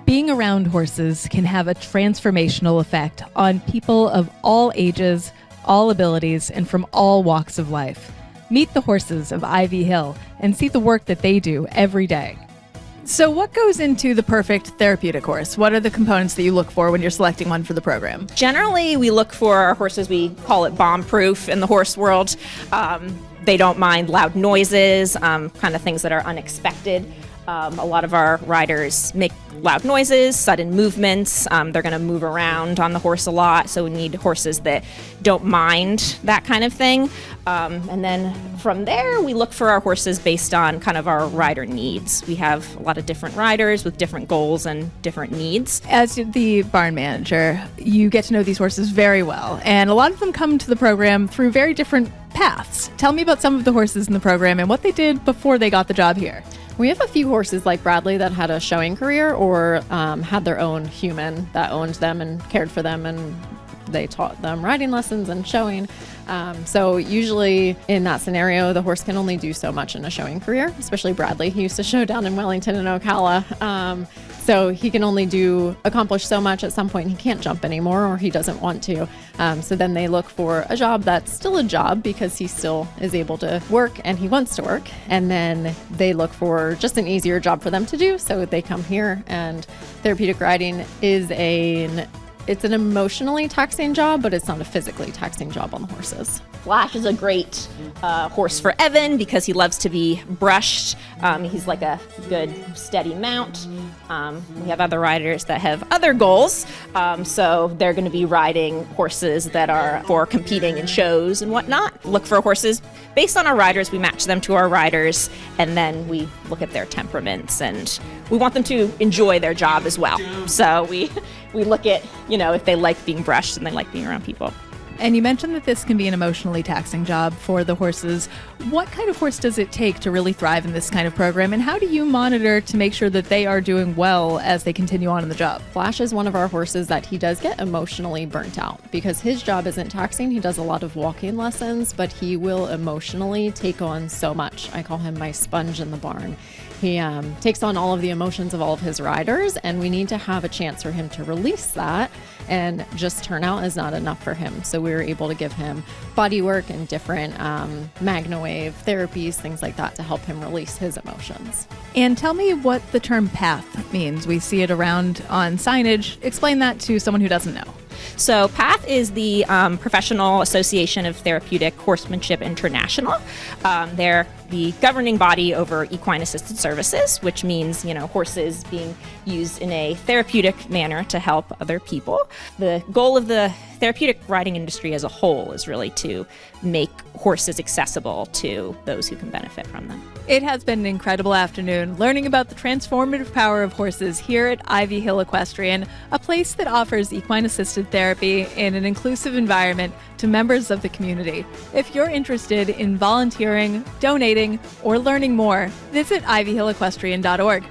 Being around horses can have a transformational effect on people of all ages, all abilities, and from all walks of life. Meet the horses of Ivy Hill and see the work that they do every day. So what goes into the perfect therapeutic horse? What are the components that you look for when you're selecting one for the program? Generally, we look for our horses, we call it bomb-proof in the horse world. They don't mind loud noises, kind of things that are unexpected. A lot of our riders make loud noises, sudden movements. They're going to move around on the horse a lot, so we need horses that don't mind that kind of thing. And then from there, we look for our horses based on kind of our rider needs. We have a lot of different riders with different goals and different needs. As the barn manager, you get to know these horses very well, and a lot of them come to the program through very different paths. Tell me about some of the horses in the program and what they did before they got the job here. We have a few horses like Bradley that had a showing career or had their own human that owned them and cared for them, and they taught them riding lessons and showing. So usually in that scenario, the horse can only do so much in a showing career, especially Bradley. He used to show down in Wellington and Ocala. So he can only accomplish so much. At some point he can't jump anymore, or he doesn't want to. So then they look for a job that's still a job because he still is able to work and he wants to work. And then they look for just an easier job for them to do. So they come here, and therapeutic riding is it's an emotionally taxing job, but it's not a physically taxing job on the horses. Flash is a great horse for Evan because he loves to be brushed. He's like a good steady mount. We have other riders that have other goals, so they're going to be riding horses that are for competing in shows and whatnot. Look for horses based on our riders. We match them to our riders, and then we look at their temperaments, and we want them to enjoy their job as well. So we look at, if they like being brushed and they like being around people. And you mentioned that this can be an emotionally taxing job for the horses. What kind of horse does it take to really thrive in this kind of program? And how do you monitor to make sure that they are doing well as they continue on in the job? Flash is one of our horses that he does get emotionally burnt out because his job isn't taxing. He does a lot of walking lessons, but he will emotionally take on so much. I call him my sponge in the barn. He takes on all of the emotions of all of his riders, and we need to have a chance for him to release that, and just turnout is not enough for him. So we were able to give him body work and different MagnaWave therapies, things like that, to help him release his emotions. And tell me what the term PATH means. We see it around on signage. Explain that to someone who doesn't know. So PATH is the Professional Association of Therapeutic Horsemanship International. They're the governing body over equine assisted services, which means, horses being used in a therapeutic manner to help other people. The goal of the therapeutic riding industry as a whole is really to make horses accessible to those who can benefit from them. It has been an incredible afternoon learning about the transformative power of horses here at Ivy Hill Equestrian, a place that offers equine-assisted therapy in an inclusive environment to members of the community. If you're interested in volunteering, donating, or learning more, visit ivyhillequestrian.org.